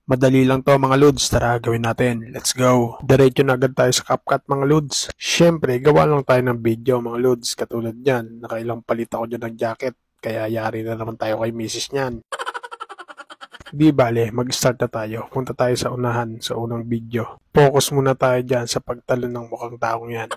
Madali lang to mga lods, tara gawin natin. Let's go. Diretso na agad tayo sa CapCut mga lods. Siyempre, gawa lang tayo ng video mga lods. Katulad yan, nakailang palit ako dyan ng jacket. Kaya yari na naman tayo kay misis niyan. Di bale, mag-start na tayo. Punta tayo sa unahan, sa unang video. Focus muna tayo dyan sa pagtalon ng mukhang taong yan.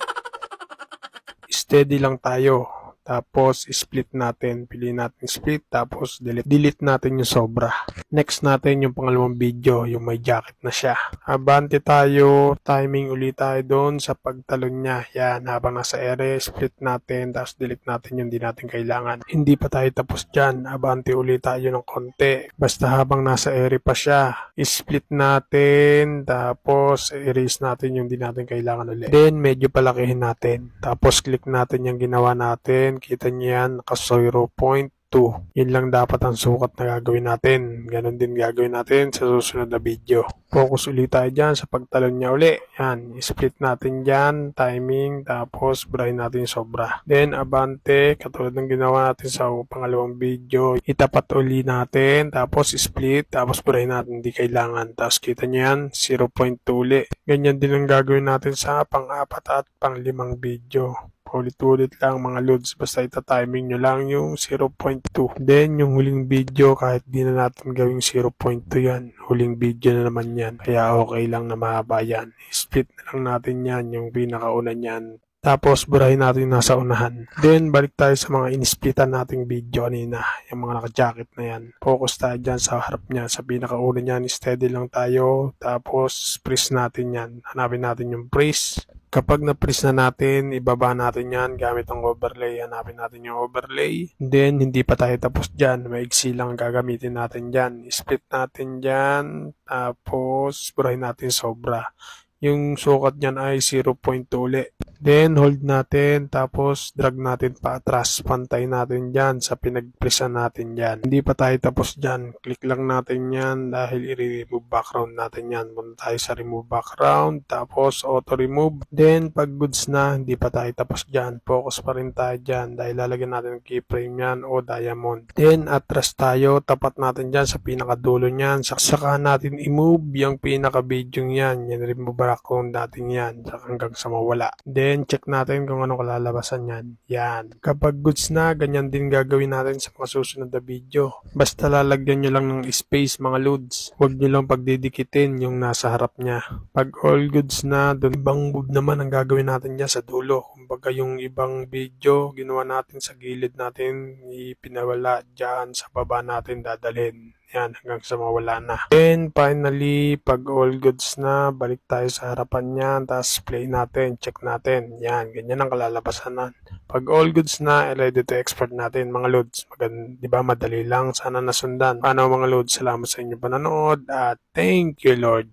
Steady lang tayo. Tapos, split natin. Piliin natin split. Tapos, delete natin yung sobra. Next natin yung pangalawang video, yung may jacket na siya. Abante tayo. Timing ulit tayo doon sa pagtalon niya. Yan, habang nasa ere, split natin. Tapos, delete natin yung di natin kailangan. Hindi pa tayo tapos dyan. Abante ulit tayo ng konti. Basta habang nasa ere pa siya, split natin. Tapos, erase natin yung di natin kailangan ulit. Then, medyo palakihin natin. Tapos, click natin yung ginawa natin. Kita niyo yan, naka 0.2. Yun lang dapat ang sukat na gagawin natin. Ganon din gagawin natin sa susunod na video. Focus ulit tayo dyan sa pagtalon niya uli. Yan, split natin dyan, timing, tapos burahin natin yung sobra. Then, abante, katulad ng ginawa natin sa pangalawang video, itapat uli natin, tapos split, tapos burahin natin, hindi kailangan. Tapos kita niyo yan, 0.2 uli. Ganyan din ang gagawin natin sa pang-apat at pang-limang video. Ulit-ulit lang mga lods, basta ita-timing nyo lang yung 0.2. Then, yung huling video, kahit di na natin gawing 0.2 yan, huling video na naman yan. Kaya okay lang na mahaba yan. Split na lang natin yan, yung pinakauna yan. Tapos, burahin natin nasa unahan. Then, balik tayo sa mga in-splitan nating video kanina. Yung mga naka-jacket na yan. Focus tayo dyan sa harap niya. Sa pinakauna niyan, steady lang tayo. Tapos, press natin yan. Hanapin natin yung press. Kapag na-press na natin, ibaba natin yan gamit ang overlay. Hanapin natin yung overlay. Then, hindi pa tayo tapos dyan. Maigsi lang gagamitin natin dyan. Split natin dyan. Tapos, burahin natin sobra. Yung sukat niyan ay 0.2 ulit. Then, hold natin, tapos drag natin pa atras. Pantay natin dyan sa pinag-pressan natin dyan. Hindi pa tayo tapos dyan. Click lang natin yan dahil i-remove background natin yan. Punta tayo sa remove background, tapos auto-remove. Then, pag goods na, hindi pa tayo tapos dyan. Focus pa rin tayo dyan dahil lalagyan natin ng keyframe yan o diamond. Then, atras tayo, tapat natin dyan sa pinakadulo niyan. Saka natin i-move yung pinaka-video yan. Yan, remove background natin yan hanggang sa mawala. Then, check natin kung anong kalalabasan yan. Yan. Kapag goods na, ganyan din gagawin natin sa mga susunod na video. Basta lalagyan nyo lang ng space mga loads. Huwag nyo lang pagdidikitin yung nasa harap niya. Pag all goods na, doon ibang move naman ang gagawin natin dyan sa dulo. Kumbaga yung ibang video, ginawa natin sa gilid natin, ipinawala dyan sa baba natin dadalhin. Yan, hanggang sa mawala na. Then, finally, pag all goods na, balik tayo sa harapan niyan, tapos play natin, check natin. Yan, ganyan ang kalalabasan na. Pag all goods na, ready to export natin, mga loads. Di ba, madali lang, sana nasundan. Paano mga loads? Salamat sa inyong panonood, at thank you, Lord.